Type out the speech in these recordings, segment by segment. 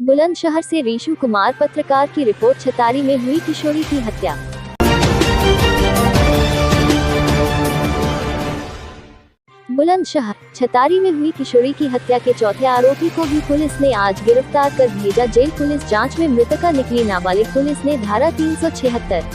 बुलंदशहर से रीशु कुमार पत्रकार की रिपोर्ट। छतारी में हुई किशोरी की हत्या। बुलंदशहर छतारी में हुई किशोरी की हत्या के चौथे आरोपी को भी पुलिस ने आज गिरफ्तार कर भेजा जेल। पुलिस जांच में मृतका निकली नाबालिग। पुलिस ने धारा 376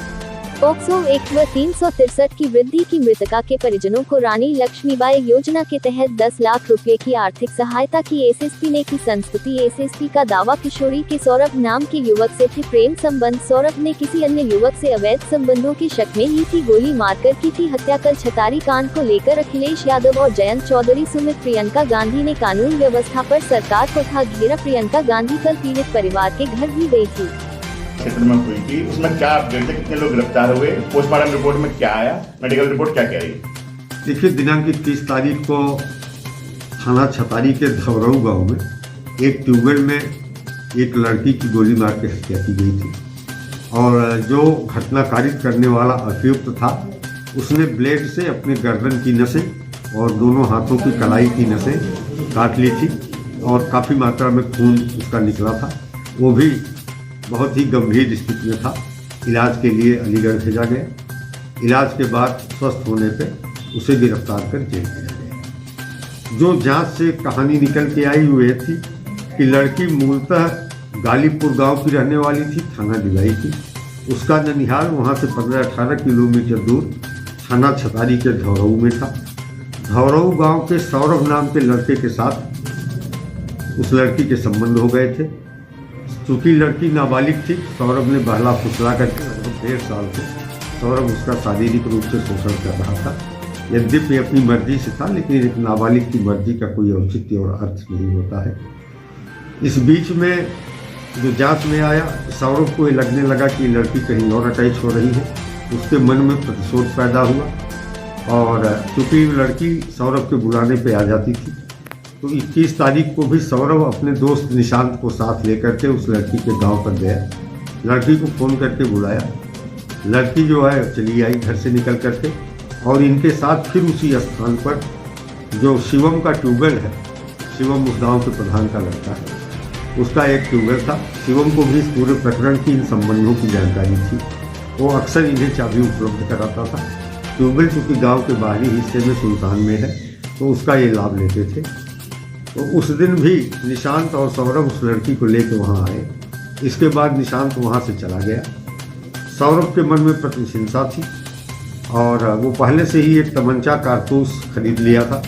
पोक्सो एक्ट व 363 की वृद्धि की। मृतका के परिजनों को रानी लक्ष्मीबाई योजना के तहत 10 लाख रुपए की आर्थिक सहायता की एसएसपी ने की संस्तुति। एसएसपी का दावा, किशोरी के सौरभ नाम के युवक से थे प्रेम संबंध। सौरभ ने किसी अन्य युवक से अवैध संबंधों की शक में ही थी गोली मारकर की थी हत्या। कल छतारी कांड को लेकर अखिलेश यादव और जयंत चौधरी समेत प्रियंका गांधी ने कानून व्यवस्था पर सरकार को था घेरा। प्रियंका गांधी कल पीड़ित परिवार के घर भी गई थी। क्षेत्र में हुई थी, उसमें क्या अपडेट है, कितने लोग गिरफ्तार हुए, पोस्टमार्टम रिपोर्ट में क्या आया, मेडिकल रिपोर्ट क्या कह रही है? देखिए, दिनांक 30 तारीख को थाना छतारी के धवरऊ गांव में एक ट्यूबवेल में एक लड़की की गोली मार के हत्या की गई थी और जो घटना कारित करने वाला अभियुक्त था उसने ब्लेड से अपने गर्दन की नसें और दोनों हाथों की कलाई की नसें काट ली थी और काफ़ी मात्रा में खून उसका निकला था। वो भी बहुत ही गंभीर स्थिति में था। इलाज के लिए अलीगढ़ भेजा गया। इलाज के बाद स्वस्थ होने पे उसे गिरफ्तार कर जेल भेजा गया। जो जांच से कहानी निकल के आई हुई थी कि लड़की मूलतः गालीपुर गांव की रहने वाली थी, थाना भिलाई की। उसका ननिहाल वहां से 15-18 किलोमीटर दूर थाना छतारी के धौरऊ में था। धौरऊ गांव के सौरभ नाम के लड़के के साथ उस लड़की के संबंध हो गए थे। चूँकि लड़की नाबालिग थी, सौरभ ने बहला फुसला करके लगभग 1.5 साल से सौरभ उसका शारीरिक रूप से शोषण कर रहा था। यद्यपि अपनी मर्जी से था, लेकिन एक नाबालिग की मर्जी का कोई औचित्य और अर्थ नहीं होता है। इस बीच में जो जांच में आया, सौरभ को ये लगने लगा कि लड़की कहीं और अटैच हो रही है। उसके मन में प्रतिशोध पैदा हुआ और चूँकि लड़की सौरभ के बुलाने पर आ जाती थी, तो 21 तारीख को भी सौरभ अपने दोस्त निशांत को साथ लेकर के उस लड़की के गांव पर गया। लड़की को फ़ोन करके बुलाया। लड़की जो है चली आई घर से निकल करके और इनके साथ फिर उसी स्थान पर जो शिवम का ट्यूबवेल है, शिवम उस गांव के प्रधान का लड़का है, उसका एक ट्यूबवेल था। शिवम को भी इस पूरे प्रकरण की, इन संबंधों की जानकारी थी। वो अक्सर इन्हें चाबी उपलब्ध कराता था। ट्यूबवेल चूँकि गाँव के बाहरी हिस्से में सुल्तान में है, तो उसका ये लाभ लेते थे। तो उस दिन भी निशांत और सौरभ उस लड़की को लेकर वहाँ आए। इसके बाद निशांत वहाँ से चला गया। सौरभ के मन में प्रतिहिंसा थी और वो पहले से ही एक तमंचा कारतूस खरीद लिया था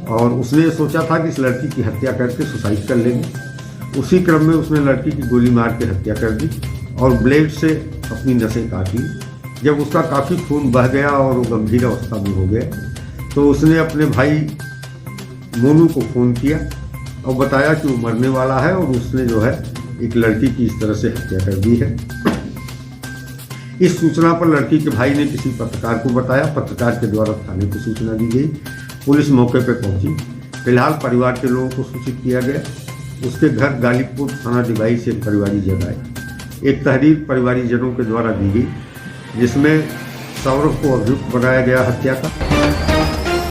और उसने सोचा था कि इस लड़की की हत्या करके सुसाइड कर लेंगे। उसी क्रम में उसने लड़की की गोली मार के हत्या कर दी और ब्लेड से अपनी नसें काट ली। जब उसका काफ़ी खून बह गया और वो गंभीर अवस्था में हो गया, तो उसने अपने भाई मोनू को फ़ोन किया और बताया कि वो मरने वाला है और उसने जो है एक लड़की की इस तरह से हत्या कर दी है। इस सूचना पर लड़की के भाई ने किसी पत्रकार को बताया। पत्रकार के द्वारा थाने को सूचना दी गई। पुलिस मौके पर पहुंची। फिलहाल परिवार के लोगों को सूचित किया गया। उसके घर गालीपुर थाना डिवाई से परिवारी जन आए। एक तहरीर परिवारीजनों के द्वारा दी गई जिसमें सौरभ को अभियुक्त बनाया गया हत्या का।